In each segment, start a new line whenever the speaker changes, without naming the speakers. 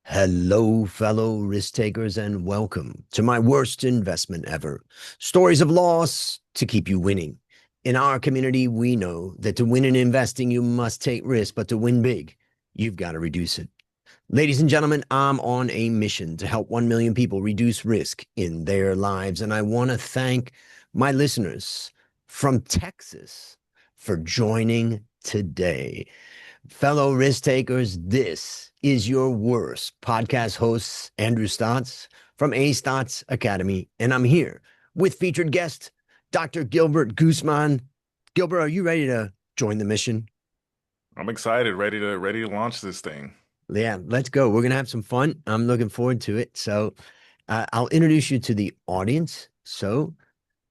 Hello, fellow risk takers, and welcome to my worst investment ever. Stories of loss to keep you winning. In our community, we know that to win in investing, you must take risk, but to win big, you've got to reduce it. Ladies and gentlemen, I'm on a mission to help 1 million people reduce risk in their lives. And I want to thank my listeners from Texas for joining today. Fellow risk takers, this is your worst podcast host, Andrew Stotz from A Stotz Academy. And I'm here with featured guest, Dr. Gilbert Guzman. Gilbert, are you ready to join the mission?
I'm excited, ready to launch this thing.
Yeah, let's go. We're going to have some fun. I'm looking forward to it. So I'll introduce you to the audience. So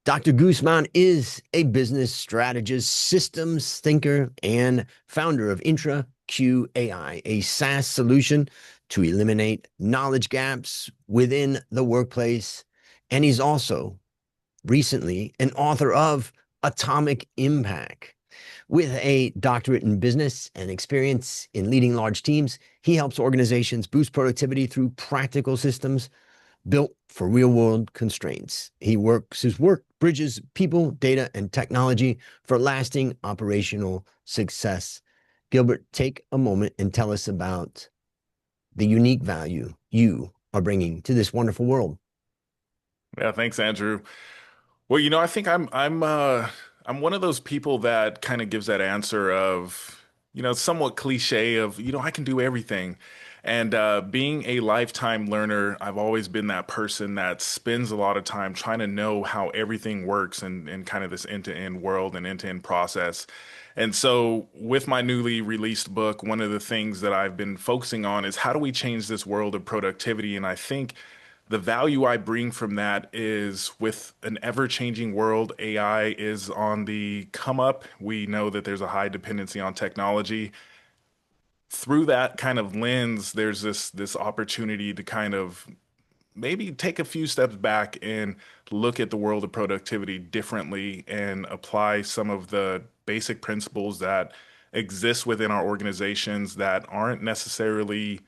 Dr. Guzman is a business strategist, systems thinker, and founder of IntraQ AI, a SaaS solution to eliminate knowledge gaps within the workplace. And he's also recently an author of Atomic Impact. With a doctorate in business and experience in leading large teams, he helps organizations boost productivity through practical systems built for real world constraints. His work bridges people, data, and technology for lasting operational success. Gilbert, take a moment and tell us about the unique value you are bringing to this wonderful world.
Yeah, thanks, Andrew. Well, I think I'm one of those people that kind of gives that answer of, somewhat cliche of, I can do everything. And being a lifetime learner, I've always been that person that spends a lot of time trying to know how everything works in kind of this end-to-end world and end-to-end process. And so with my newly released book, one of the things that I've been focusing on is how do we change this world of productivity? And I think the value I bring from that is with an ever-changing world, AI is on the come up. We know that there's a high dependency on technology. Through that kind of lens, there's this opportunity to kind of maybe take a few steps back and look at the world of productivity differently and apply some of the basic principles that exist within our organizations that aren't necessarily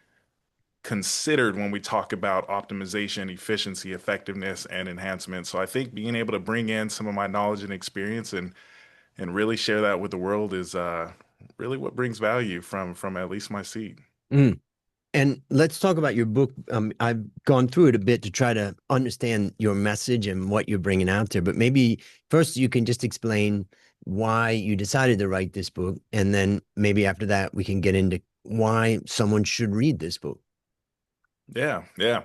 considered when we talk about optimization, efficiency, effectiveness, and enhancement. So I think being able to bring in some of my knowledge and experience and really share that with the world is really what brings value from at least my seat.
Mm. And let's talk about your book. I've gone through it a bit to try to understand your message and what you're bringing out there. But maybe first you can just explain why you decided to write this book. And then maybe after that, we can get into why someone should read this book.
Yeah, yeah.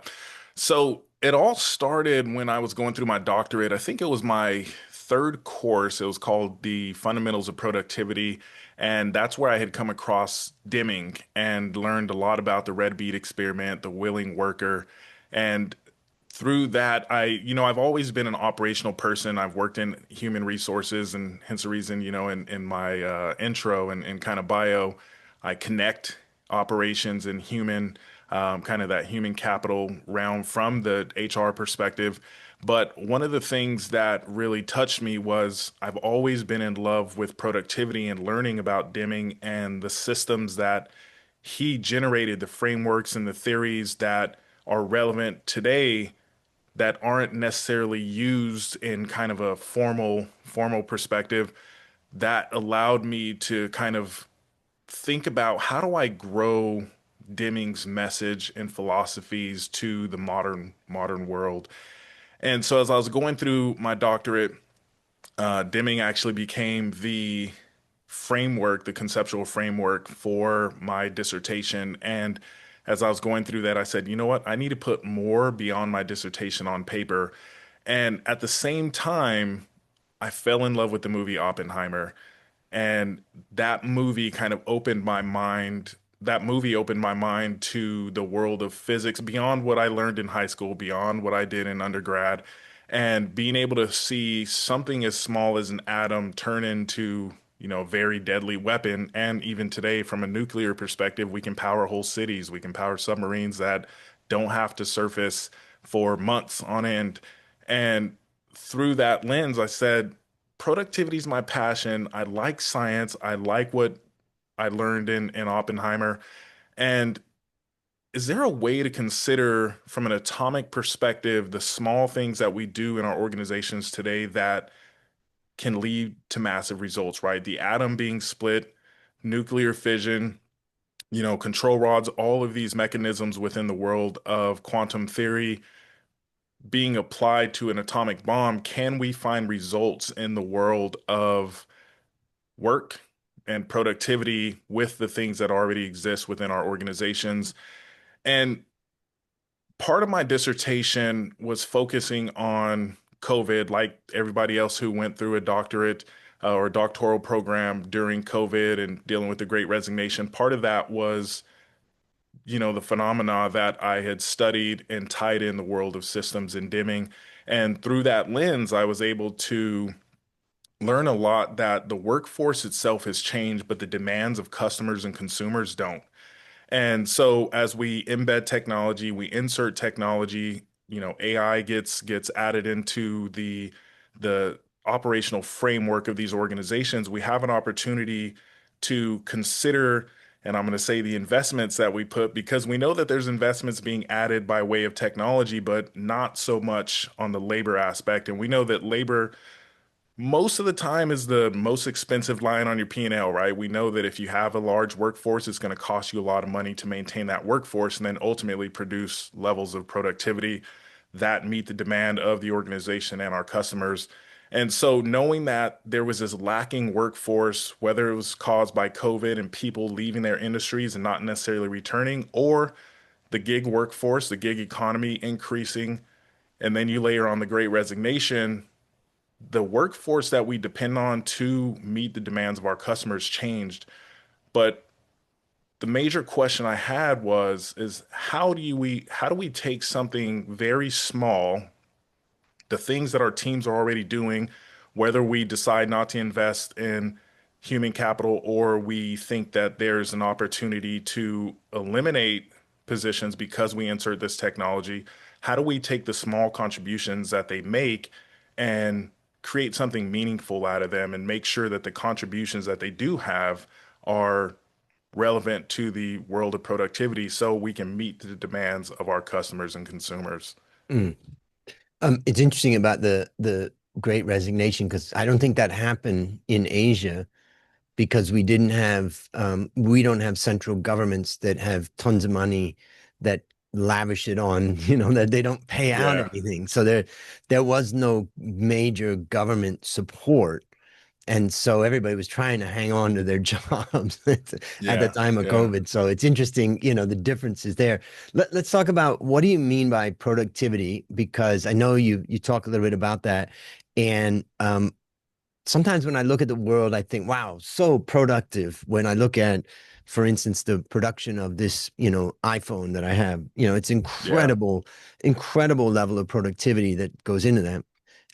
So it all started when I was going through my doctorate. I think it was my third course. It was called The Fundamentals of Productivity. And that's where I had come across dimming and learned a lot about the red bead experiment, the willing worker. And through that, I've always been an operational person. I've worked in human resources, and hence the reason, in my intro and kind of bio, I connect operations and human, kind of that human capital realm from the HR perspective. But one of the things that really touched me was I've always been in love with productivity and learning about Deming and the systems that he generated, the frameworks and the theories that are relevant today that aren't necessarily used in kind of a formal perspective that allowed me to kind of think about how do I grow Deming's message and philosophies to the modern world. And so as I was going through my doctorate, Deming actually became the framework, the conceptual framework for my dissertation. And as I was going through that, I said, you know what? I need to put more beyond my dissertation on paper. And at the same time, I fell in love with the movie Oppenheimer. And that movie kind of opened my mind. That movie opened my mind to the world of physics beyond what I learned in high school, beyond what I did in undergrad, and being able to see something as small as an atom turn into, a very deadly weapon. And even today, from a nuclear perspective, we can power whole cities, we can power submarines that don't have to surface for months on end. And through that lens, I said, productivity is my passion. I like science. I like what I learned in Oppenheimer. And is there a way to consider from an atomic perspective the small things that we do in our organizations today that can lead to massive results, right? The atom being split, nuclear fission, control rods, all of these mechanisms within the world of quantum theory being applied to an atomic bomb. Can we find results in the world of work and productivity with the things that already exist within our organizations? And part of my dissertation was focusing on COVID, like everybody else who went through a doctorate or doctoral program during COVID and dealing with the Great Resignation. Part of that was, the phenomena that I had studied and tied in the world of systems and dimming. And through that lens, I was able to learn a lot that the workforce itself has changed, but the demands of customers and consumers don't. And so as we embed technology, we insert technology, AI gets added into the operational framework of these organizations. We have an opportunity to consider, and I'm going to say the investments that we put, because we know that there's investments being added by way of technology, but not so much on the labor aspect. And we know that labor most of the time is the most expensive line on your P&L, right? We know that if you have a large workforce, it's going to cost you a lot of money to maintain that workforce and then ultimately produce levels of productivity that meet the demand of the organization and our customers. And so knowing that there was this lacking workforce, whether it was caused by COVID and people leaving their industries and not necessarily returning, or the gig workforce, the gig economy increasing, and then you layer on the Great Resignation, the workforce that we depend on to meet the demands of our customers changed. But the major question I had is how do we take something very small, the things that our teams are already doing, whether we decide not to invest in human capital or we think that there's an opportunity to eliminate positions because we insert this technology, how do we take the small contributions that they make and create something meaningful out of them and make sure that the contributions that they do have are relevant to the world of productivity so we can meet the demands of our customers and consumers?
Mm. It's interesting about the Great Resignation because I don't think that happened in Asia because we don't have central governments that have tons of money that lavish it on, that they don't pay out
Yeah.
anything. So there was no major government support. And so everybody was trying to hang on to their jobs at the
Yeah.
time of
Yeah.
COVID. So it's interesting, the differences there. Let's talk about what do you mean by productivity? Because I know you talk a little bit about that. And sometimes when I look at the world, I think, wow, so productive. When I look at, for instance, the production of this, iPhone that I have, it's
Yeah.
incredible, incredible level of productivity that goes into that.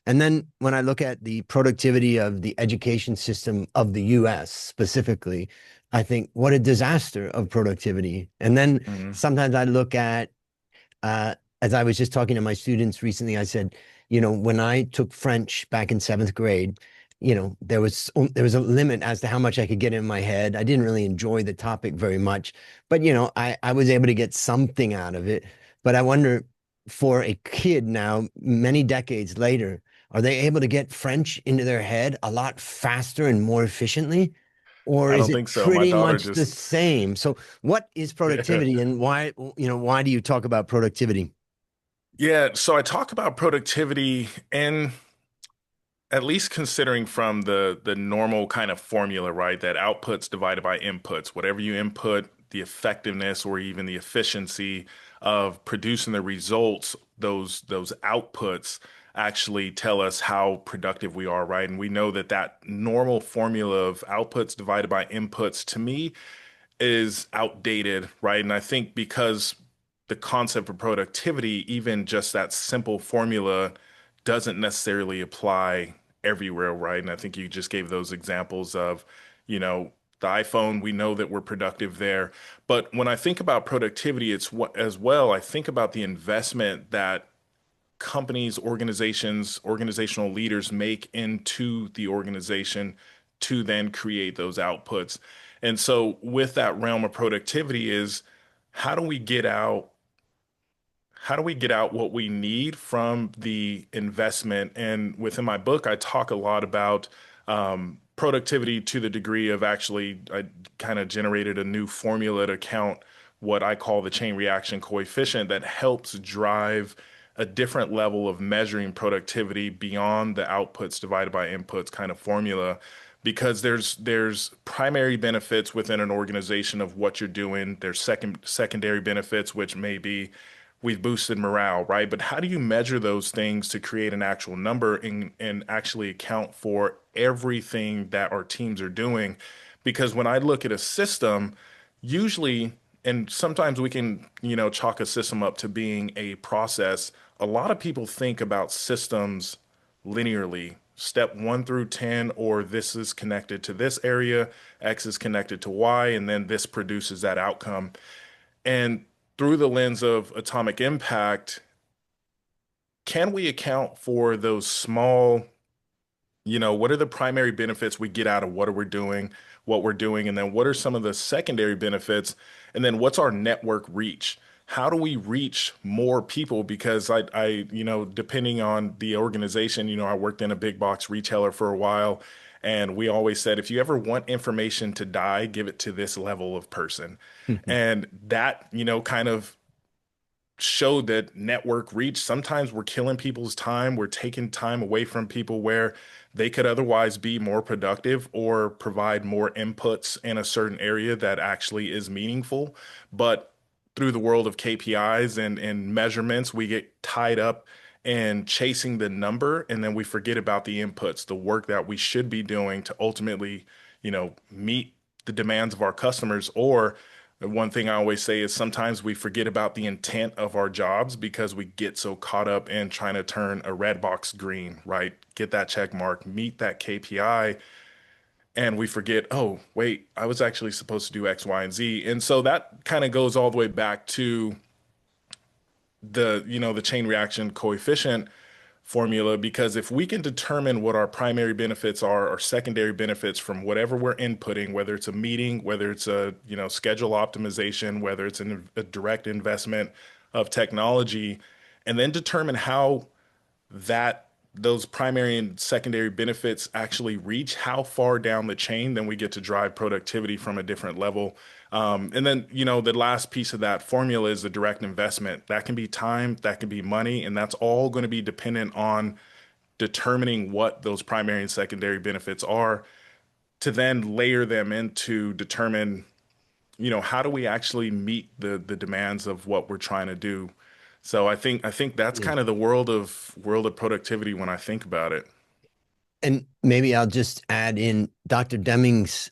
And then when I look at the productivity of the education system of the US specifically, I think what a disaster of productivity. And then
Mhm.
sometimes I look at, as I was just talking to my students recently, I said, when I took French back in seventh grade, there was a limit as to how much I could get in my head. I didn't really enjoy the topic very much, but I was able to get something out of it. But I wonder for a kid now, many decades later, are they able to get French into their head a lot faster and more efficiently? Or
I
is
don't
it
think so. My
pretty
daughter
much the
just,
same? So what is
yeah.
productivity and why do you talk about productivity?
Yeah. So I talk about productivity and at least considering from the normal kind of formula, right? That outputs divided by inputs, whatever you input, the effectiveness or even the efficiency of producing the results, those outputs actually tell us how productive we are, right? And we know that that normal formula of outputs divided by inputs to me is outdated, right? And I think because the concept of productivity, even just that simple formula, doesn't necessarily apply everywhere, right? And I think you just gave those examples of, the iPhone, we know that we're productive there. But when I think about productivity, it's what as well, I think about the investment that companies, organizations, organizational leaders make into the organization to then create those outputs. And so with that realm of productivity is how do we get out how do we get out what we need from the investment? And within my book, I talk a lot about productivity to the degree of actually, I kind of generated a new formula to count what I call the chain reaction coefficient that helps drive a different level of measuring productivity beyond the outputs divided by inputs kind of formula. Because there's primary benefits within an organization of what you're doing. There's secondary benefits, which may be we've boosted morale, right? But how do you measure those things to create an actual number and actually account for everything that our teams are doing? Because when I look at a system, usually, and sometimes we can, chalk a system up to being a process. A lot of people think about systems linearly, step 1 through 10, or this is connected to this area, X is connected to Y, and then this produces that outcome. And through the lens of atomic impact, can we account for those small, what are the primary benefits we get out of what we're doing, and then what are some of the secondary benefits? And then what's our network reach? How do we reach more people? Because depending on the organization, I worked in a big box retailer for a while, and we always said, if you ever want information to die, give it to this level of person. And that, kind of showed that network reach, sometimes we're killing people's time. We're taking time away from people where they could otherwise be more productive or provide more inputs in a certain area that actually is meaningful. But through the world of KPIs and measurements, we get tied up in chasing the number, and then we forget about the inputs, the work that we should be doing to ultimately, meet the demands of our customers. Or one thing I always say is sometimes we forget about the intent of our jobs because we get so caught up in trying to turn a Redbox green, right? Get that check mark, meet that KPI, and we forget, oh, wait, I was actually supposed to do X, Y, and Z. And so that kind of goes all the way back to the chain reaction coefficient formula, because if we can determine what our primary benefits are or secondary benefits from whatever we're inputting, whether it's a meeting, whether it's a schedule optimization, whether it's a direct investment of technology, and then determine how that those primary and secondary benefits actually reach how far down the chain, then we get to drive productivity from a different level. And then, the last piece of that formula is the direct investment. That can be time, that can be money, and that's all going to be dependent on determining what those primary and secondary benefits are to then layer them in to determine, how do we actually meet the demands of what we're trying to do. So I think that's
Yeah.
kind of the world of productivity when I think about it.
And maybe I'll just add in Dr. Deming's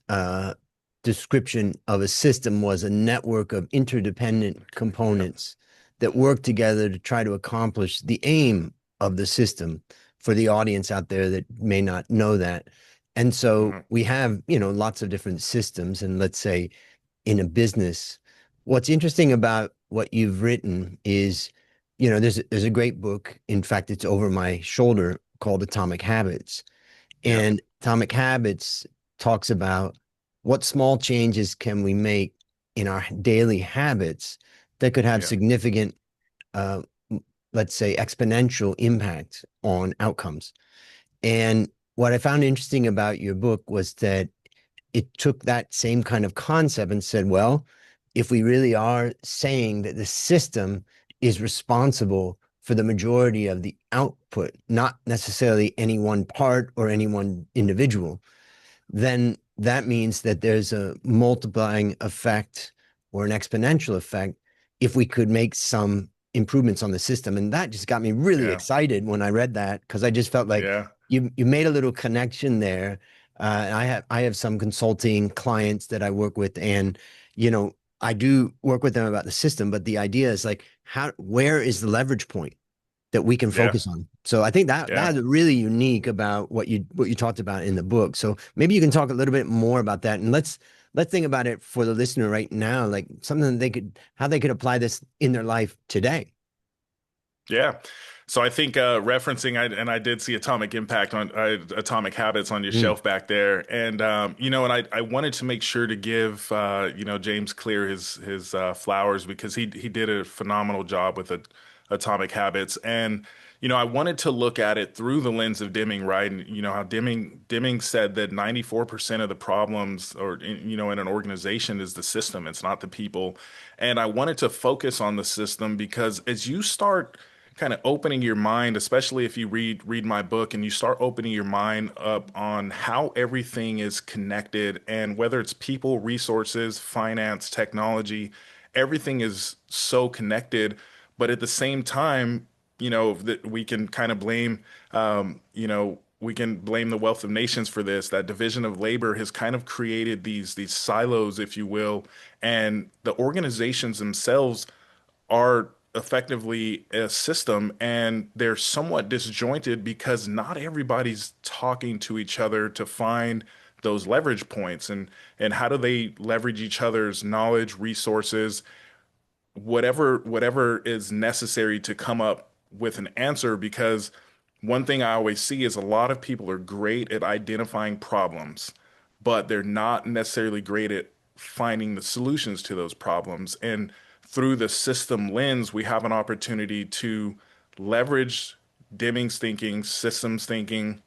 description of a system was a network of interdependent
Yep.
components that work together to try to accomplish the aim of the system for the audience out there that may not know that. And so
Mhm.
we have, lots of different systems. And let's say in a business, what's interesting about what you've written is, there's a great book. In fact, it's over my shoulder called Atomic Habits,
Yep.
and Atomic Habits talks about what small changes can we make in our daily habits that could have
Yeah.
significant, uh, let's say, exponential impact on outcomes. And what I found interesting about your book was that it took that same kind of concept and said, well, if we really are saying that the system is responsible for the majority of the output, not necessarily any one part or any one individual, then that means that there's a multiplying effect or an exponential effect if we could make some improvements on the system. And that just got me really
Yeah.
excited when I read that, because I just felt like
Yeah.
you made a little connection there. I have some consulting clients that I work with, and I do work with them about the system, but the idea is like, where is the leverage point that we can
Yeah.
focus on? So I think that
Yeah.
that is really unique about what you talked about in the book. So maybe you can talk a little bit more about that, and let's think about it for the listener right now, like something that how they could apply this in their life today.
Yeah. So I think referencing, I did see Atomic Habits on your
Mm.
shelf back there, and I wanted to make sure to give James Clear his flowers because he did a phenomenal job with Atomic Habits, and I wanted to look at it through the lens of Deming, right? And how Deming said that 94% of the problems, or in an organization, is the system. It's not the people, and I wanted to focus on the system because as you start kind of opening your mind, especially if you read my book and you start opening your mind up on how everything is connected, and whether it's people, resources, finance, technology, everything is so connected. But at the same time, that we can kind of blame, we can blame the wealth of nations for this. That division of labor has kind of created these silos, if you will, and the organizations themselves are effectively a system, and they're somewhat disjointed because not everybody's talking to each other to find those leverage points, and how do they leverage each other's knowledge, resources, whatever is necessary to come up with an answer. Because one thing I always see is a lot of people are great at identifying problems, but they're not necessarily great at finding the solutions to those problems. And through the system lens, we have an opportunity to leverage Deming's thinking, systems thinking,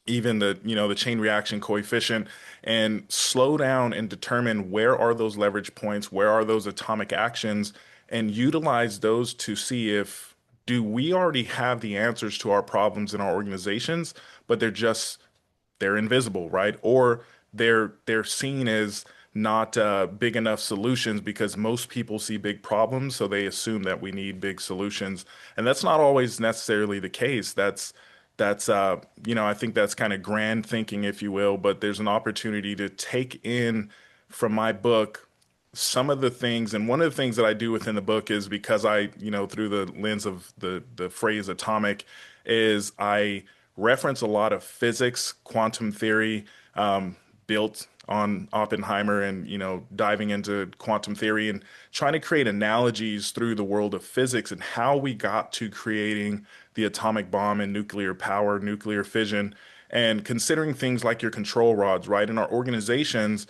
even the chain reaction coefficient, and slow down and determine where are those leverage points, where are those atomic actions, and utilize those to see if do we already have the answers to our problems in our organizations, but they're invisible, right? Or they're seen as not big enough solutions because most people see big problems, so they assume that we need big solutions, and that's not always necessarily the case. I think that's kind of grand thinking, if you will, but there's an opportunity to take in from my book some of the things. And one of the things that I do within the book is, because through the lens of the phrase atomic, is I reference a lot of physics, quantum theory, built on Oppenheimer, and diving into quantum theory and trying to create analogies through the world of physics and how we got to creating the atomic bomb and nuclear power, nuclear fission, and considering things like your control rods, right? In our organizations,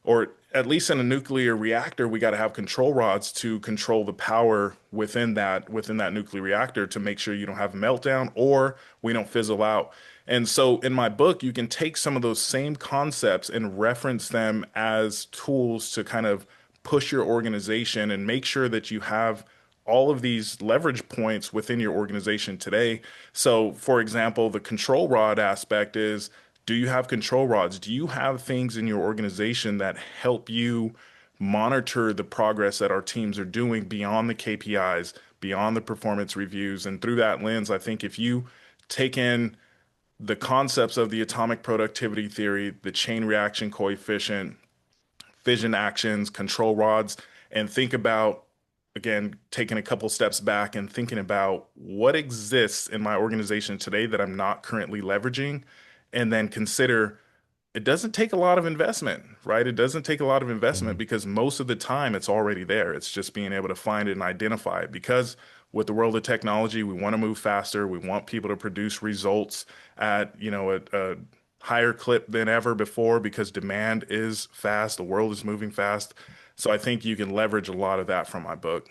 or at least in a nuclear reactor, we got to have control rods to control the power within that nuclear reactor to make sure you don't have a meltdown or we don't fizzle out. And so in my book, you can take some of those same concepts and reference them as tools to kind of push your organization and make sure that you have all of these leverage points within your organization today. So, for example, the control rod aspect is, do you have control rods? Do you have things in your organization that help you monitor the progress that our teams are doing beyond the KPIs, beyond the performance reviews? And through that lens, I think if you take in the concepts of the atomic productivity theory, the chain reaction coefficient, fission actions, control rods, and think about, again, taking a couple steps back and thinking about what exists in my organization today that I'm not currently leveraging, and then consider it doesn't take a lot of investment, right? It doesn't take a lot of investment
Mhm.
because most of the time it's already there. It's just being able to find it and identify it. Because with the world of technology, we want to move faster. We want people to produce results at, a higher clip than ever before because demand is fast. The world is moving fast. So I think you can leverage a lot of that from my book.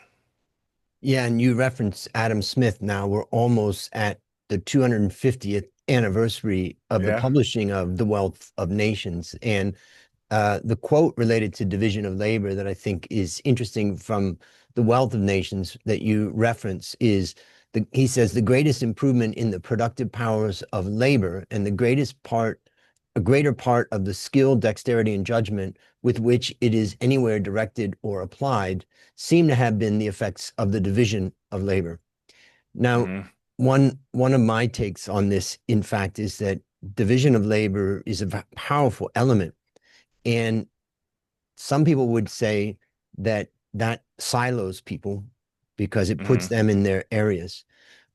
Yeah, and you reference Adam Smith. Now we're almost at the 250th anniversary of the
Yeah.
publishing of The Wealth of Nations. And the quote related to division of labor that I think is interesting from The Wealth of Nations that you reference is he says the greatest improvement in the productive powers of labor and a greater part of the skill, dexterity, and judgment with which it is anywhere directed or applied seem to have been the effects of the division of labor. Now,
Hmm.
one of my takes on this, in fact, is that division of labor is a powerful element, and some people would say that that silos people because it puts
Hmm.
them in their areas.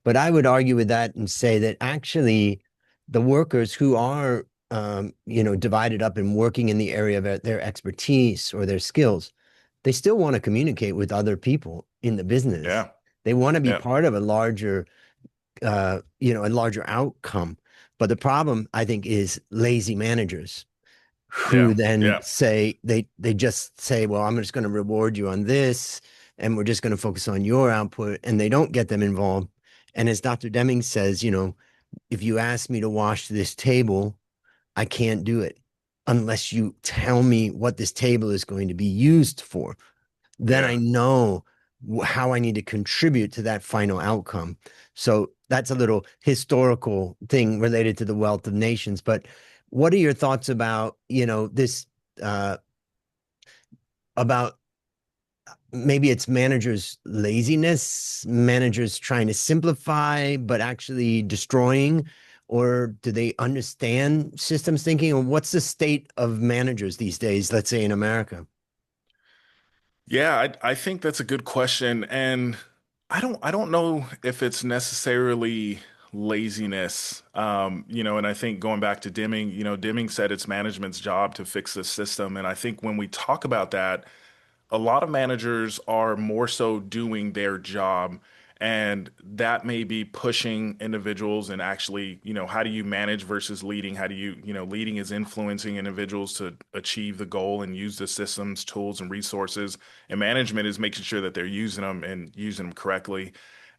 But I would argue with that and say that actually the workers who are, divided up and working in the area of their expertise or their skills, they still want to communicate with other people in the business.
Yeah.
They want to be
Yeah.
part of a larger a larger outcome. But the problem, I think, is lazy managers who
Yeah,
then
yeah,
they just say, well, I'm just going to reward you on this, and we're just going to focus on your output, and they don't get them involved. And as Dr. Deming says, if you ask me to wash this table, I can't do it unless you tell me what this table is going to be used for. Then I
yeah.
know how I need to contribute to that final outcome. So that's a little historical thing related to the wealth of nations. But what are your thoughts about, this, uh, about maybe it's managers' laziness, managers trying to simplify, but actually destroying? Or do they understand systems thinking? Or what's the state of managers these days, let's say in America?
Yeah, I think that's a good question. And I don't know if it's necessarily laziness. And I think going back to Deming, Deming said it's management's job to fix the system. And I think when we talk about that, a lot of managers are more so doing their job, and that may be pushing individuals and actually, how do you manage versus leading? How do you, leading is influencing individuals to achieve the goal and use the systems, tools, and resources, and management is making sure that they're using them and using them correctly.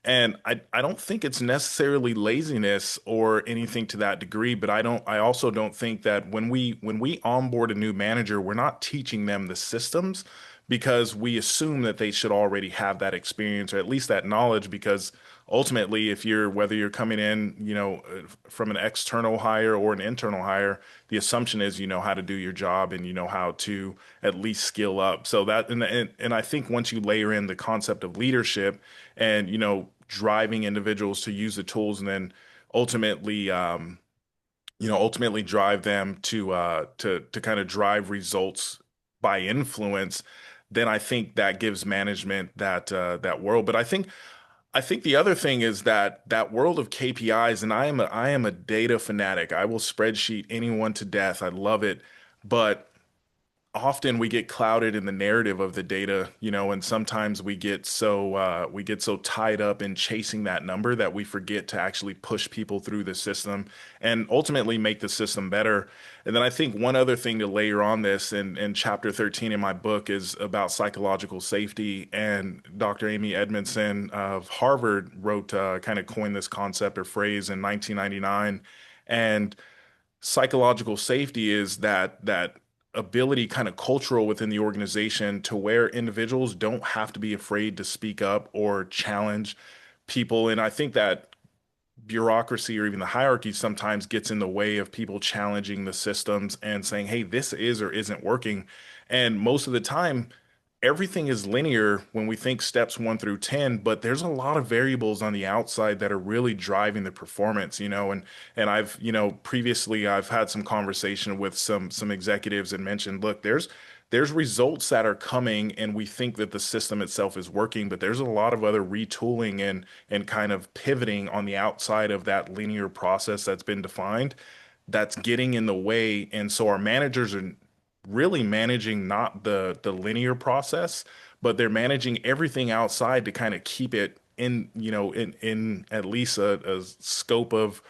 And I don't think it's necessarily laziness or anything to that degree, but I also don't think that when we onboard a new manager, we're not teaching them the systems because we assume that they should already have that experience or at least that knowledge. Because ultimately, if you're whether you're coming in, from an external hire or an internal hire, the assumption is you know how to do your job and you know how to at least skill up. So that and I think once you layer in the concept of leadership and driving individuals to use the tools and then ultimately ultimately drive them to kind of drive results by influence, then I think that gives management that world. But I think the other thing is that world of KPIs, and I am a data fanatic. I will spreadsheet anyone to death. I love it, but often we get clouded in the narrative of the data, and sometimes we get so tied up in chasing that number that we forget to actually push people through the system and ultimately make the system better. And then I think one other thing to layer on this in chapter 13 in my book is about psychological safety. And Dr. Amy Edmondson of Harvard wrote kind of coined this concept or phrase in 1999. And psychological safety is that ability kind of cultural within the organization to where individuals don't have to be afraid to speak up or challenge people. And I think that bureaucracy or even the hierarchy sometimes gets in the way of people challenging the systems and saying, hey, this is or isn't working. And most of the time, everything is linear when we think steps 1 through 10, but there's a lot of variables on the outside that are really driving the performance, and I've, previously I've had some conversation with some executives and mentioned, look, there's results that are coming and we think that the system itself is working, but there's a lot of other retooling and kind of pivoting on the outside of that linear process that's been defined that's getting in the way. And so our managers are really managing not the linear process, but they're managing everything outside to kind of keep it in, in at least a scope of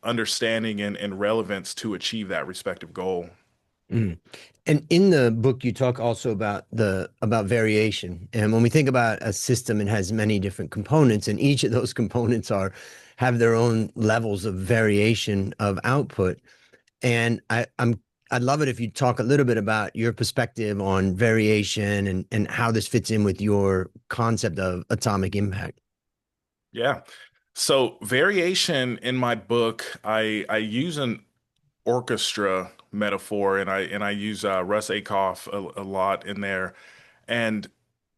understanding and relevance to achieve that respective goal.
Mm. And in the book, you talk also about variation. And when we think about a system, it has many different components, and each of those components have their own levels of variation of output. And I'd love it if you talk a little bit about your perspective on variation and how this fits in with your concept of atomic impact.
Yeah. So variation in my book, I use an orchestra metaphor, and I use Russ Akoff a lot in there. And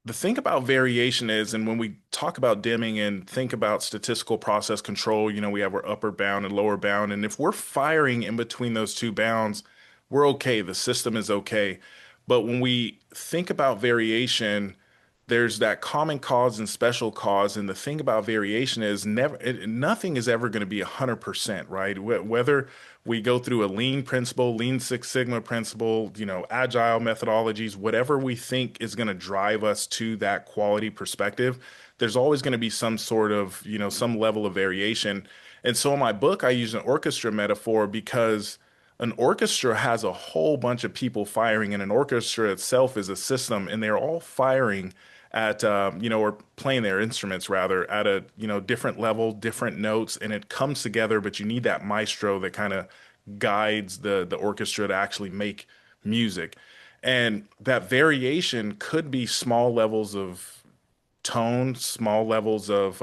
the thing about variation is, and when we talk about dimming and think about statistical process control, we have our upper bound and lower bound. And if we're firing in between those two bounds, we're okay. The system is okay. But when we think about variation, there's that common cause and special cause. And the thing about variation is nothing is ever going to be 100%, right? Whether we go through a lean principle, lean Six Sigma principle, agile methodologies, whatever we think is going to drive us to that quality perspective, there's always going to be some sort of, some level of variation. And so in my book, I use an orchestra metaphor because an orchestra has a whole bunch of people firing, and an orchestra itself is a system, and they're all firing at or playing their instruments rather at a different level, different notes, and it comes together. But you need that maestro that kind of guides the orchestra to actually make music, and that variation could be small levels of tone, small levels of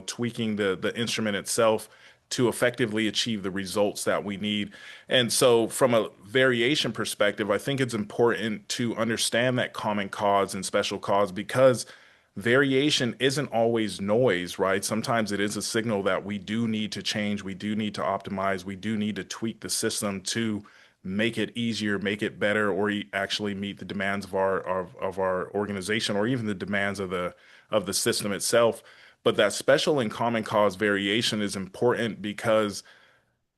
tweaking the instrument itself to effectively achieve the results that we need. And so from a variation perspective, I think it's important to understand that common cause and special cause because variation isn't always noise, right? Sometimes it is a signal that we do need to change, we do need to optimize, we do need to tweak the system to make it easier, make it better, or actually meet the demands of our organization, or even the demands of the system itself. But that special and common cause variation is important because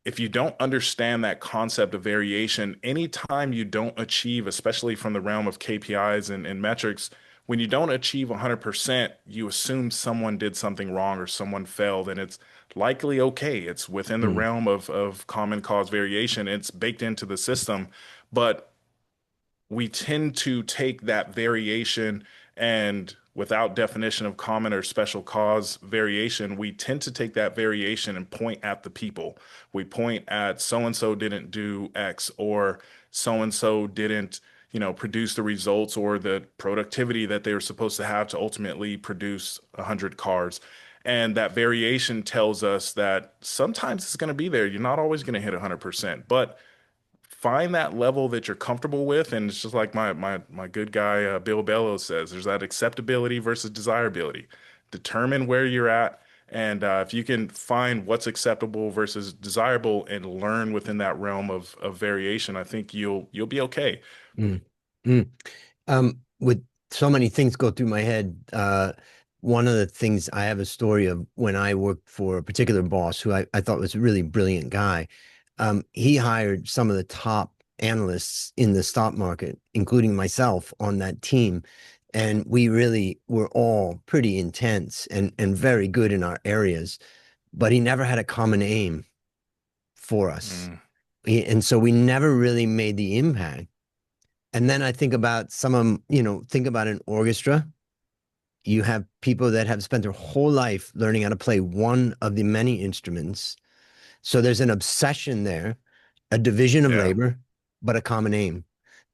if you don't understand that concept of variation, anytime you don't achieve, especially from the realm of KPIs and metrics, when you don't achieve 100%, you assume someone did something wrong or someone failed, and it's likely okay. It's within the
Mm,
realm of common cause variation. It's baked into the system, but we tend to take that variation and without definition of common or special cause variation, we tend to take that variation and point at the people. We point at so and so didn't do X or so and so didn't, produce the results or the productivity that they were supposed to have to ultimately produce 100 cars. And that variation tells us that sometimes it's going to be there. You're not always going to hit 100%, but find that level that you're comfortable with. And it's just like my good guy Bill Bellows says, there's that acceptability versus desirability. Determine where you're at, and if you can find what's acceptable versus desirable and learn within that realm of variation, I think you'll be okay.
mm, mm. With so many things go through my head, one of the things I have a story of when I worked for a particular boss who I thought was a really brilliant guy. He hired some of the top analysts in the stock market, including myself, on that team. And we really were all pretty intense and very good in our areas, but he never had a common aim for us.
Mm,
And so we never really made the impact. And then I think about think about an orchestra. You have people that have spent their whole life learning how to play one of the many instruments. So there's an obsession there, a division of
yeah,
labor, but a common aim.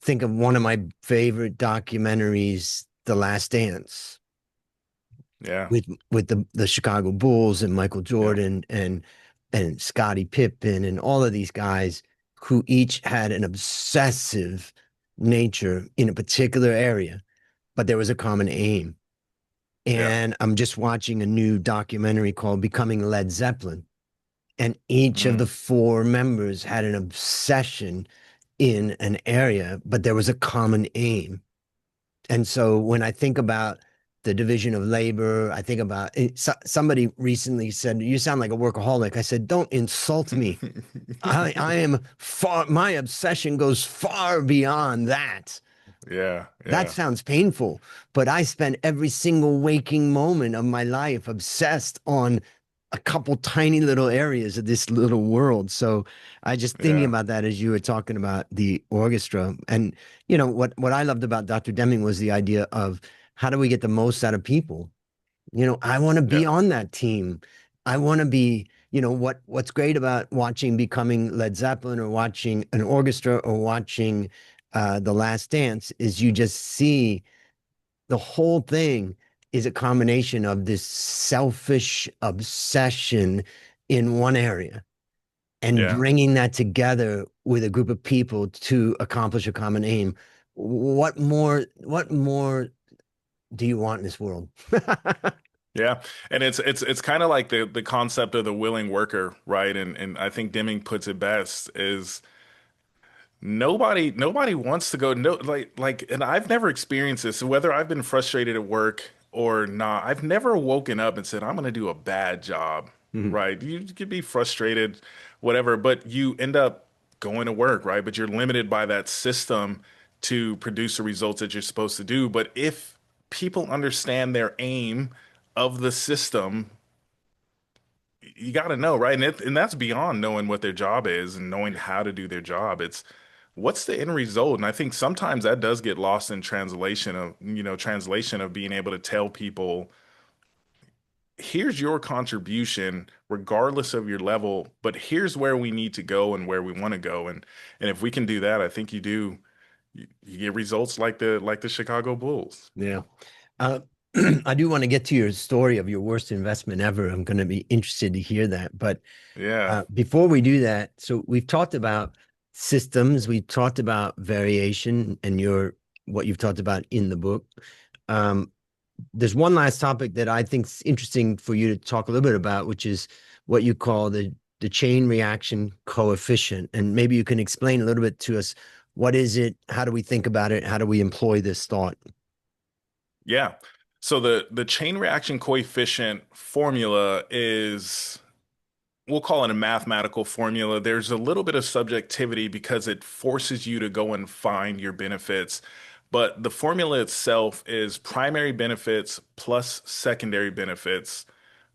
Think of one of my favorite documentaries, The Last Dance,
yeah,
with the Chicago Bulls and Michael
yeah,
Jordan and Scottie Pippen and all of these guys who each had an obsessive nature in a particular area, but there was a common aim.
yeah.
And I'm just watching a new documentary called Becoming Led Zeppelin. And each of
Mm.
the four members had an obsession in an area, but there was a common aim. And so when I think about the division of labor, I think about it, somebody recently said, "You sound like a workaholic." I said, "Don't insult me. I am far, my obsession goes far beyond that."
Yeah,
That
yeah,
sounds painful, but I spent every single waking moment of my life obsessed on a couple tiny little areas of this little world. So I just thinking
yeah,
about that as you were talking about the orchestra. And what I loved about Dr. Deming was the idea of how do we get the most out of people? I want to be
yeah,
on that team. I want to be, what's great about watching Becoming Led Zeppelin or watching an orchestra or watching The Last Dance is you just see the whole thing is a combination of this selfish obsession in one area and
yeah.
bringing that together with a group of people to accomplish a common aim. What more do you want in this world?
Yeah, and it's kind of like the concept of the willing worker, right? And I think Deming puts it best is Nobody wants to go no like and I've never experienced this. So whether I've been frustrated at work or not, I've never woken up and said, I'm gonna do a bad job.
Mhm.
Right. You could be frustrated, whatever, but you end up going to work, right? But you're limited by that system to produce the results that you're supposed to do. But if people understand their aim of the system, you got to know, right? And that's beyond knowing what their job is and knowing how to do their job. It's what's the end result? And I think sometimes that does get lost in translation of being able to tell people, here's your contribution, regardless of your level, but here's where we need to go and where we want to go. And if we can do that, I think you get results like the Chicago Bulls.
Yeah. Uh, I do want to get to your story of your worst investment ever. I'm going to be interested to hear that. But
Yeah.
before we do that, so we've talked about systems, we've talked about variation, and what you've talked about in the book. Um, there's one last topic that I think is interesting for you to talk a little bit about, which is what you call the chain reaction coefficient. And maybe you can explain a little bit to us, what is it? How do we think about it? How do we employ this thought?
Yeah. So the chain reaction coefficient formula is, we'll call it a mathematical formula. There's a little bit of subjectivity because it forces you to go and find your benefits. But the formula itself is primary benefits plus secondary benefits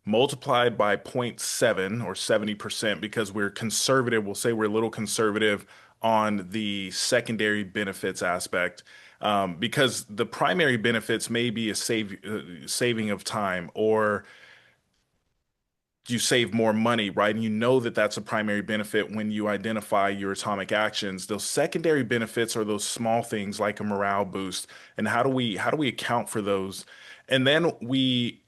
multiplied by zero point 0.7 or 70% because we're conservative. We'll say we're a little conservative on the secondary benefits aspect. Because the primary benefits may be a saving of time, or you save more money, right? And you know that that's a primary benefit when you identify your atomic actions. Those secondary benefits are those small things like a morale boost. And how do we account for those? And then we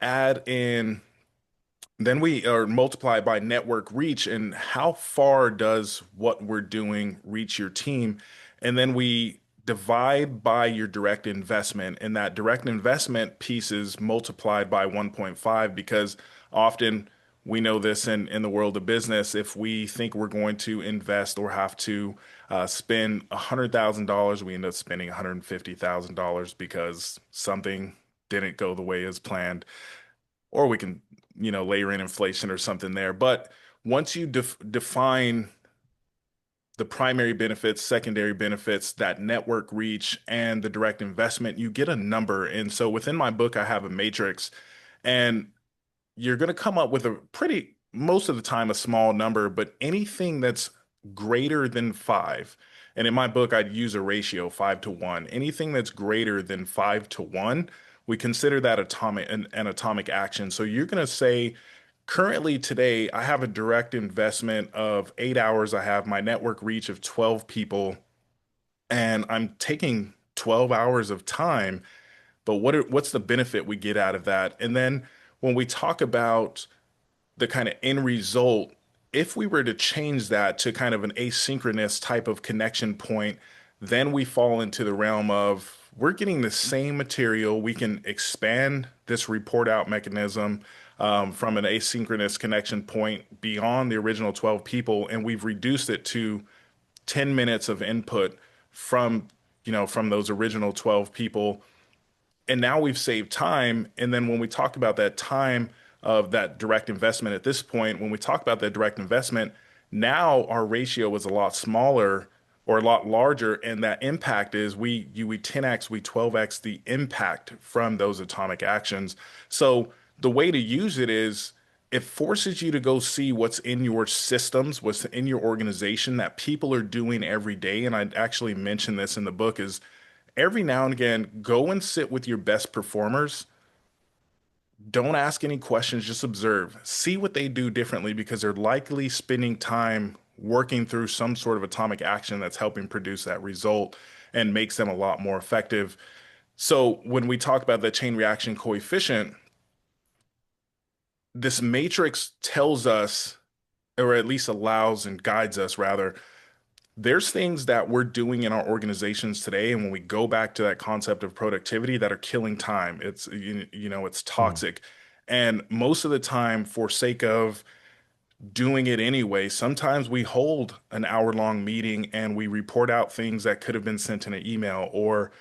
are multiply by network reach and how far does what we're doing reach your team? And then we divide by your direct investment, and that direct investment piece is multiplied by 1.5 because often we know this in the world of business. If we think we're going to invest or have to spend $100,000, we end up spending $150,000 because something didn't go the way as planned, or we can, layer in inflation or something there. But once you define the primary benefits, secondary benefits, that network reach, and the direct investment, you get a number. And so within my book, I have a matrix, and you're going to come up with a most of the time, a small number, but anything that's greater than five. And in my book, I'd use a ratio 5 to 1. Anything that's greater than 5 to 1, we consider that an atomic action. So you're going to say, currently today, I have a direct investment of 8 hours. I have my network reach of 12 people, and I'm taking 12 hours of time. But what's the benefit we get out of that? And then when we talk about the kind of end result, if we were to change that to kind of an asynchronous type of connection point, then we fall into the realm of we're getting the same material. We can expand this report out mechanism from an asynchronous connection point beyond the original 12 people, and we've reduced it to 10 minutes of input from, from those original 12 people, and now we've saved time. And then when we talk about that time of that direct investment at this point, when we talk about that direct investment, now our ratio is a lot smaller or a lot larger. And that impact is we 10x, we 12x the impact from those atomic actions. So the way to use it is it forces you to go see what's in your systems, what's in your organization that people are doing every day. And I actually mentioned this in the book is every now and again, go and sit with your best performers. Don't ask any questions, just observe. See what they do differently because they're likely spending time working through some sort of atomic action that's helping produce that result and makes them a lot more effective. So when we talk about the chain reaction coefficient, this matrix tells us, or at least allows and guides us rather, there's things that we're doing in our organizations today, and when we go back to that concept of productivity, that are killing time. It's it's
Mhm.
toxic, and most of the time, for sake of doing it anyway. Sometimes we hold an hour-long meeting and we report out things that could have been sent in an email or,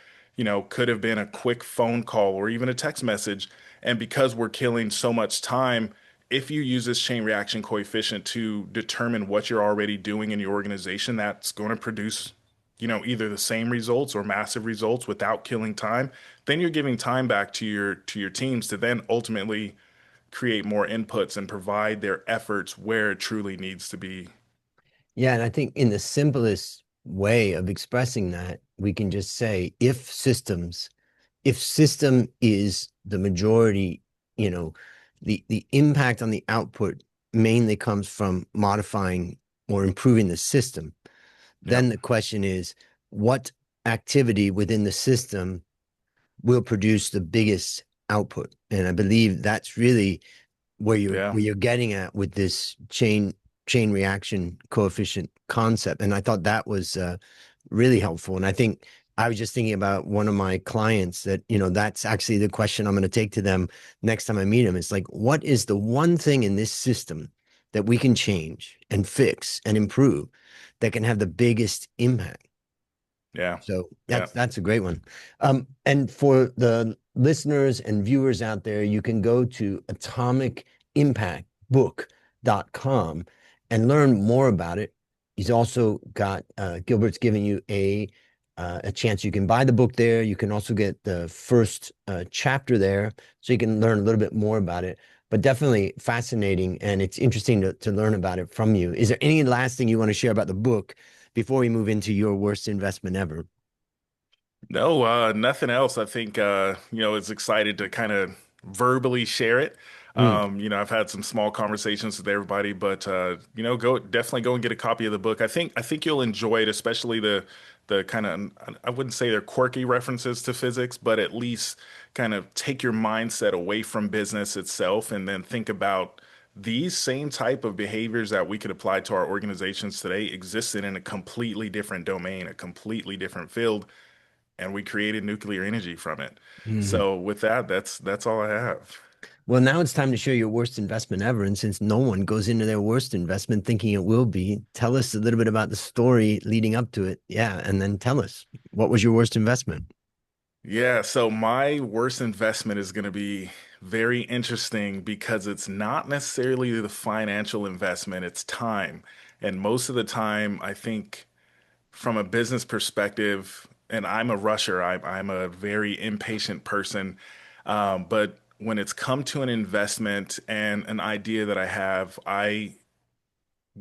could have been a quick phone call or even a text message. And because we're killing so much time, if you use this chain reaction coefficient to determine what you're already doing in your organization, that's going to produce, either the same results or massive results without killing time. Then you're giving time back to your teams to then ultimately create more inputs and provide their efforts where it truly needs to be.
Yeah, and I think in the simplest way of expressing that, we can just say if system is the majority, you know, the impact on the output mainly comes from modifying or improving the system, then
Yep.
the question is what activity within the system will produce the biggest output? And I believe that's really
Yeah.
where you're getting at with this chain reaction coefficient concept. And I thought that was really helpful. And I think I was just thinking about one of my clients that, that's actually the question I'm going to take to them next time I meet them. It's like, what is the one thing in this system that we can change and fix and improve that can have the biggest impact?
Yeah.
So
Yeah.
that's a great one. And for the listeners and viewers out there, you can go to atomicimpactbook.com and learn more about it. He's also got Gilbert's giving you a chance. You can buy the book there. You can also get the first chapter there, so you can learn a little bit more about it. But definitely fascinating, and it's interesting to learn about it from you. Is there any last thing you want to share about the book before we move into your worst investment ever?
No, nothing else. I think it's excited to kind of verbally share it.
Mm.
I've had some small conversations with everybody, but go definitely go and get a copy of the book. I think you'll enjoy it, especially the kind of I wouldn't say they're quirky references to physics, but at least kind of take your mindset away from business itself and then think about these same type of behaviors that we could apply to our organizations today existed in a completely different domain, a completely different field, and we created nuclear energy from it.
Mm.
So with that, that's all I have.
Well, now it's time to share your worst investment ever. And since no one goes into their worst investment thinking it will be, tell us a little bit about the story leading up to it. Yeah. And then tell us, what was your worst investment?
Yeah, so my worst investment is going to be very interesting because it's not necessarily the financial investment, it's time. And most of the time, I think from a business perspective, and I'm a rusher, I'm a very impatient person. But when it's come to an investment and an idea that I have, I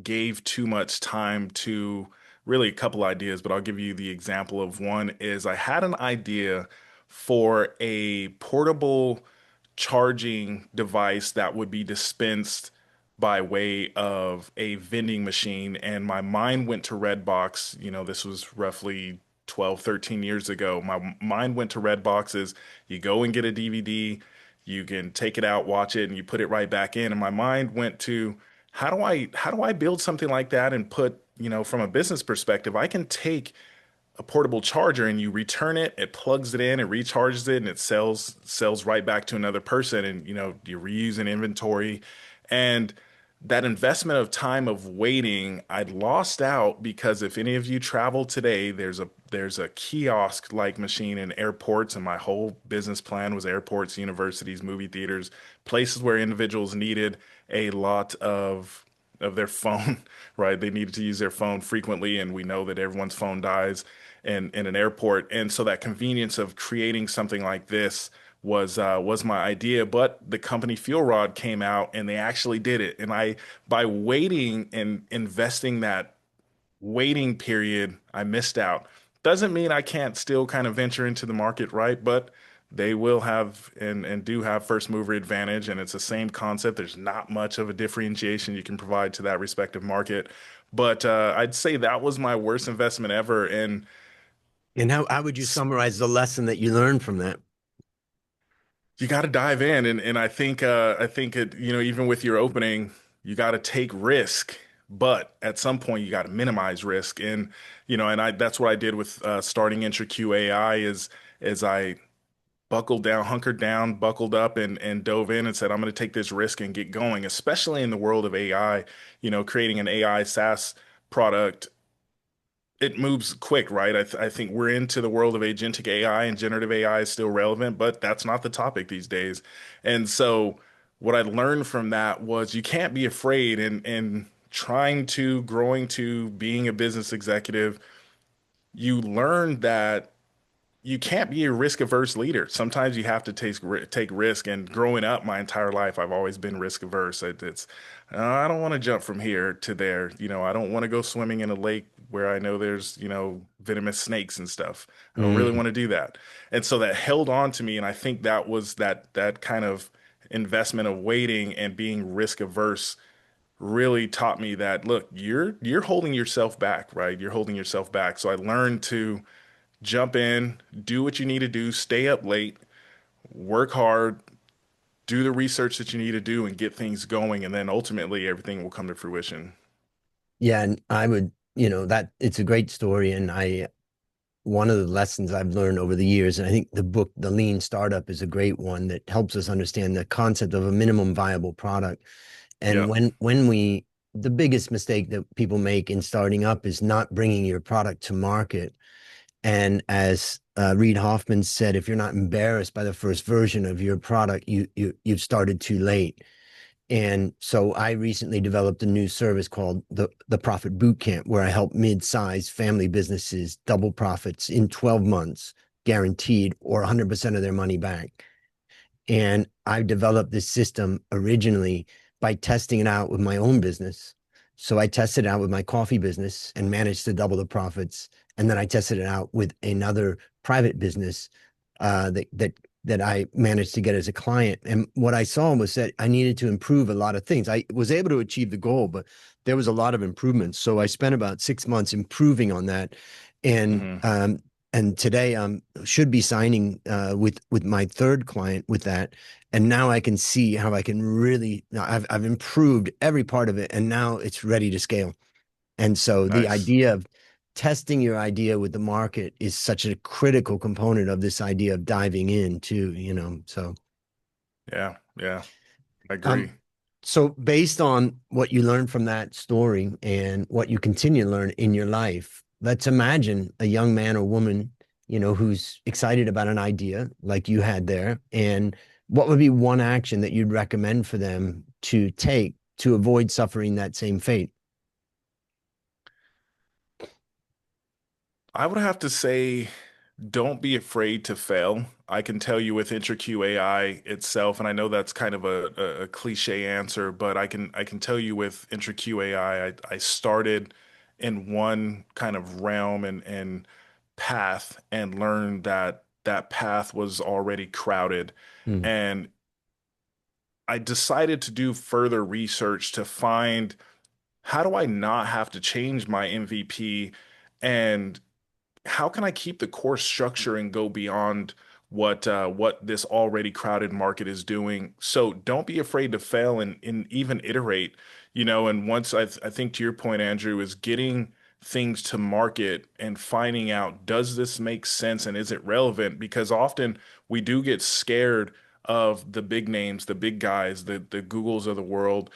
gave too much time to really a couple ideas, but I'll give you the example of one is I had an idea for a portable charging device that would be dispensed by way of a vending machine. And my mind went to Redbox. This was roughly 12, 13 years ago. My mind went to Redboxes. You go and get a DVD, you can take it out, watch it, and you put it right back in. And my mind went to how do I build something like that and put, from a business perspective, I can take a portable charger and you return it, it plugs it in, it recharges it, and it sells right back to another person. And you're reusing inventory. And that investment of time of waiting, I'd lost out because if any of you travel today, there's a kiosk like machine in airports, and my whole business plan was airports, universities, movie theaters, places where individuals needed a lot of their phone, right? They needed to use their phone frequently, and we know that everyone's phone dies in an airport. And so that convenience of creating something like this was my idea. But the company Fuel Rod came out and they actually did it. And by waiting and investing that waiting period, I missed out. Doesn't mean I can't still kind of venture into the market, right? But they will have and do have first mover advantage, and it's the same concept. There's not much of a differentiation you can provide to that respective market. But I'd say that was my worst investment ever. And
And how would you summarize the lesson that you learned from that?
you got to dive in, and I think it, even with your opening, you got to take risk, but at some point you got to minimize risk. And and I that's what I did with starting IntraQ AI is I buckled down, hunkered down, buckled up, and dove in and said, I'm going to take this risk and get going, especially in the world of AI, creating an AI SaaS product. It moves quick, right? I think we're into the world of agentic AI, and generative AI is still relevant, but that's not the topic these days. And so what I learned from that was you can't be afraid in trying to growing to being a business executive. You learn that you can't be a risk averse leader. Sometimes you have to take risk. And growing up, my entire life, I've always been risk averse. I don't want to jump from here to there. I don't want to go swimming in a lake where I know there's venomous snakes and stuff. I don't really
Mm.
want to do that. And so that held on to me, and I think that was that kind of investment of waiting and being risk averse really taught me that look, you're holding yourself back, right? You're holding yourself back. So I learned to jump in, do what you need to do, stay up late, work hard, do the research that you need to do, and get things going. And then ultimately, everything will come to fruition.
Yeah, and I would, that it's a great story. And one of the lessons I've learned over the years, and I think the book, The Lean Startup, is a great one that helps us understand the concept of a minimum viable product. And
Yeah.
the biggest mistake that people make in starting up is not bringing your product to market. And as Reid Hoffman said, if you're not embarrassed by the first version of your product, you've started too late. And so I recently developed a new service called the Profit Bootcamp, where I help mid-sized family businesses double profits in 12 months, guaranteed, or 100% of their money back. And I developed this system originally by testing it out with my own business. So I tested it out with my coffee business and managed to double the profits. And then I tested it out with another private business that I managed to get as a client. And what I saw was that I needed to improve a lot of things. I was able to achieve the goal, but there was a lot of improvements. So I spent about 6 months improving on that. And
Hmm.
today should be signing with my third client with that. And now I can see how I can really I've improved every part of it, and now it's ready to scale. And so the
Nice.
idea of testing your idea with the market is such a critical component of this idea of diving in too, So
Yeah. Yeah. I
um
agree.
so based on what you learned from that story and what you continue to learn in your life, let's imagine a young man or woman, who's excited about an idea like you had there. And what would be one action that you'd recommend for them to take to avoid suffering that same fate?
I would have to say, don't be afraid to fail. I can tell you with IntraQ AI itself, and I know that's kind of a cliche answer, but I can tell you with IntraQ AI, I started in one kind of realm and path and learned that that path was already crowded.
Hmm.
And I decided to do further research to find how do I not have to change my MVP and how can I keep the course structure and go beyond what this already crowded market is doing? So don't be afraid to fail and even iterate, And once I think to your point, Andrew, is getting things to market and finding out does this make sense and is it relevant? Because often we do get scared of the big names, the big guys, the Googles of the world,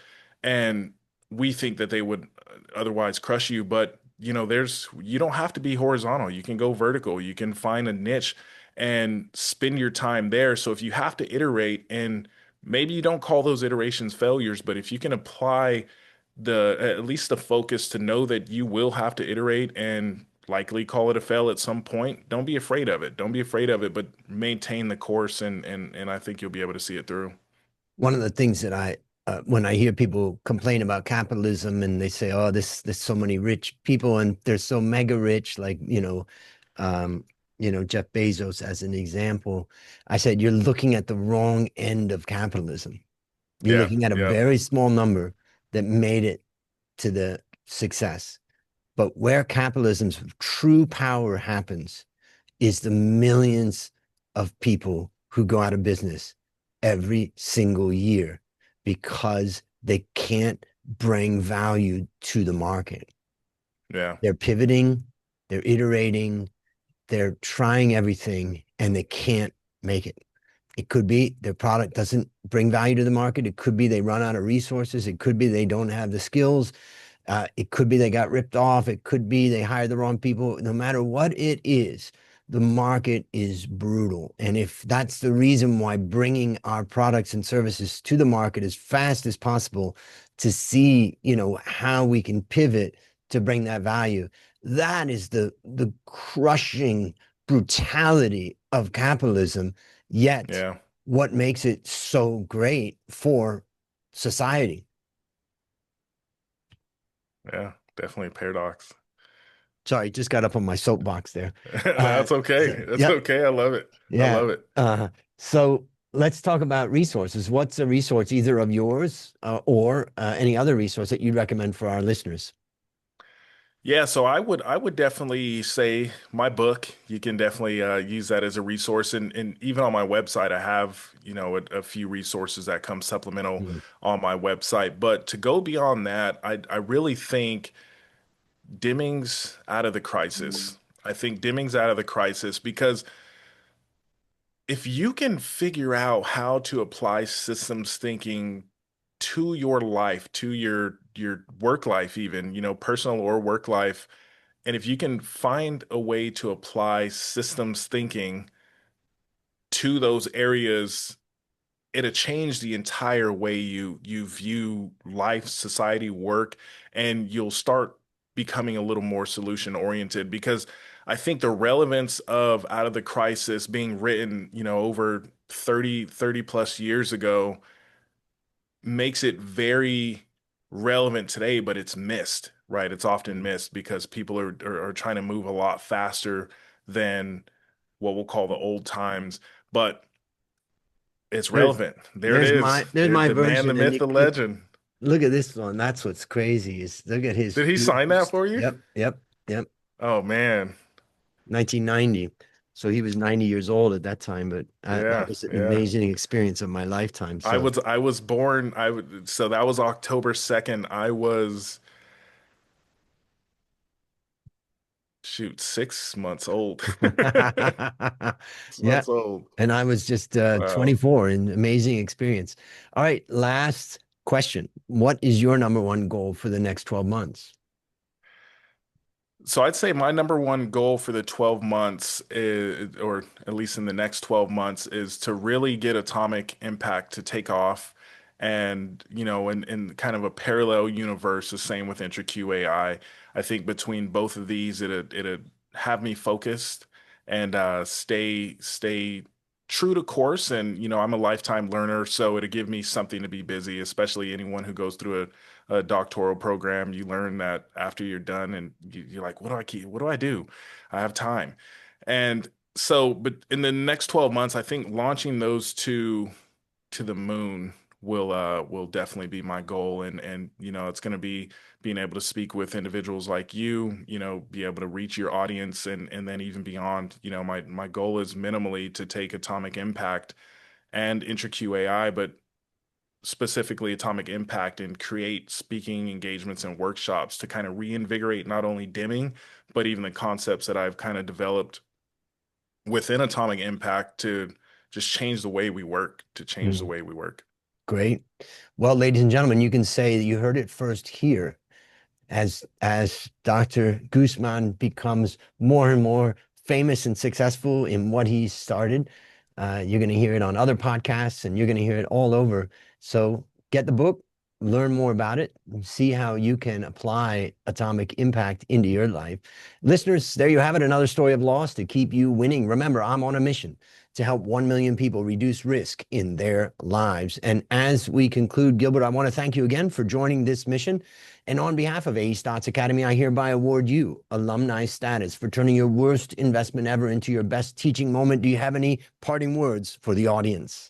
and we think that they would otherwise crush you, but you don't have to be horizontal. You can go vertical. You can find a niche and spend your time there. So if you have to iterate and maybe you don't call those iterations failures, but if you can apply the at least the focus to know that you will have to iterate and likely call it a fail at some point, don't be afraid of it. Don't be afraid of it, but maintain the course and I think you'll be able to see it through.
One of the things that when I hear people complain about capitalism and they say, "Oh, there's so many rich people and they're so mega rich," like um, Jeff Bezos as an example, I said, "You're looking at the wrong end of capitalism. You're
Yeah,
looking at a
yeah,
very small number that made it to the success. But where capitalism's true power happens is the millions of people who go out of business every single year because they can't bring value to the market.
yeah,
They're pivoting, they're iterating, they're trying everything, and they can't make it. It could be their product doesn't bring value to the market. It could be they run out of resources. It could be they don't have the skills. It could be they got ripped off. It could be they hired the wrong people. No matter what it is, the market is brutal. And if that's the reason why bringing our products and services to the market as fast as possible to see, how we can pivot to bring that value, that is the crushing brutality of capitalism. Yet,
Yeah.
what makes it so great for society?
Yeah. Definitely a paradox.
Sorry, just got up on my soapbox there. Uh,
That's okay. That's
yep,
okay. I love it. I
yeah.
love it.
So let's talk about resources. What's a resource either of yours or any other resource that you'd recommend for our listeners?
Yeah, so I would definitely say my book. You can definitely use that as a resource, and even on my website, I have a few resources that come supplemental
Mm.
on my website. But to go beyond that, I really think Deming's out of the crisis. I think Deming's out of the crisis because if you can figure out how to apply systems thinking to your life, to your work life, even personal or work life. And if you can find a way to apply systems thinking to those areas, it'll change the entire way you view life, society, work, and you'll start becoming a little more solution oriented because I think the relevance of Out of the Crisis being written, over 30 plus years ago makes it very relevant today, but it's missed, right? It's often missed because people are trying to move a lot faster than what we'll call the old times, but it's
There's
relevant. There it
there's
is.
my there's
There's
my
the man, the
version, and
myth,
you
the
could
legend.
look at this one. That's what's crazy is look at his
Did he sign
beautiful.
that for you?
Yep, yep, yep.
Oh man.
1990. So he was 90 years old at that time, but that
Yeah,
was an
yeah.
amazing experience of my lifetime. So
I was born, so that was October 2nd. I was shoot 6 months old. six
yeah.
months old.
And I was just
Wow.
24 and amazing experience. All right, last question. What is your number one goal for the next 12 months?
So I'd say my number one goal for the 12 months is, or at least in the next 12 months, is to really get Atomic Impact to take off. And, in kind of a parallel universe, the same with IntraQ AI. I think between both of these, it'd have me focused and stay true to course. And, I'm a lifetime learner, so it'd give me something to be busy, especially anyone who goes through a doctoral program. You learn that after you're done, and you're like, what do I do? I have time. And so, but in the next 12 months, I think launching those two to the moon will definitely be my goal. And it's going to be being able to speak with individuals like you, be able to reach your audience and then even beyond. My goal is minimally to take Atomic Impact and IntraQ AI, but specifically Atomic Impact, and create speaking engagements and workshops to kind of reinvigorate not only dimming, but even the concepts that I've kind of developed within Atomic Impact to just change the way we work, to change the
Mm,
way we work.
great. Well, ladies and gentlemen, you can say that you heard it first here. As Dr. Guzman becomes more and more famous and successful in what he started, you're going to hear it on other podcasts and you're going to hear it all over. So get the book, learn more about it, see how you can apply atomic impact into your life. Listeners, there you have it, another story of loss to keep you winning. Remember, I'm on a mission to help 1 million people reduce risk in their lives. And as we conclude, Gilbert, I want to thank you again for joining this mission. And on behalf of AE Stotts Academy, I hereby award you alumni status for turning your worst investment ever into your best teaching moment. Do you have any parting words for the audience?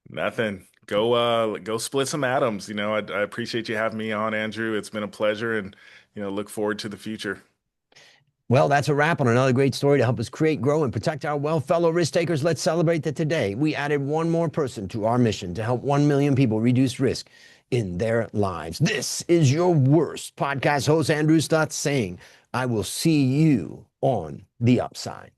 Nothing. Go split some atoms. I appreciate you having me on, Andrew. It's been a pleasure, and look forward to the future.
Well, that's a wrap on another great story to help us create, grow, and protect our wealth. Fellow risk takers, let's celebrate that today we added one more person to our mission to help 1 million people reduce risk in their lives. This is your worst podcast host, Andrew Stotts, saying, I will see you on the upside.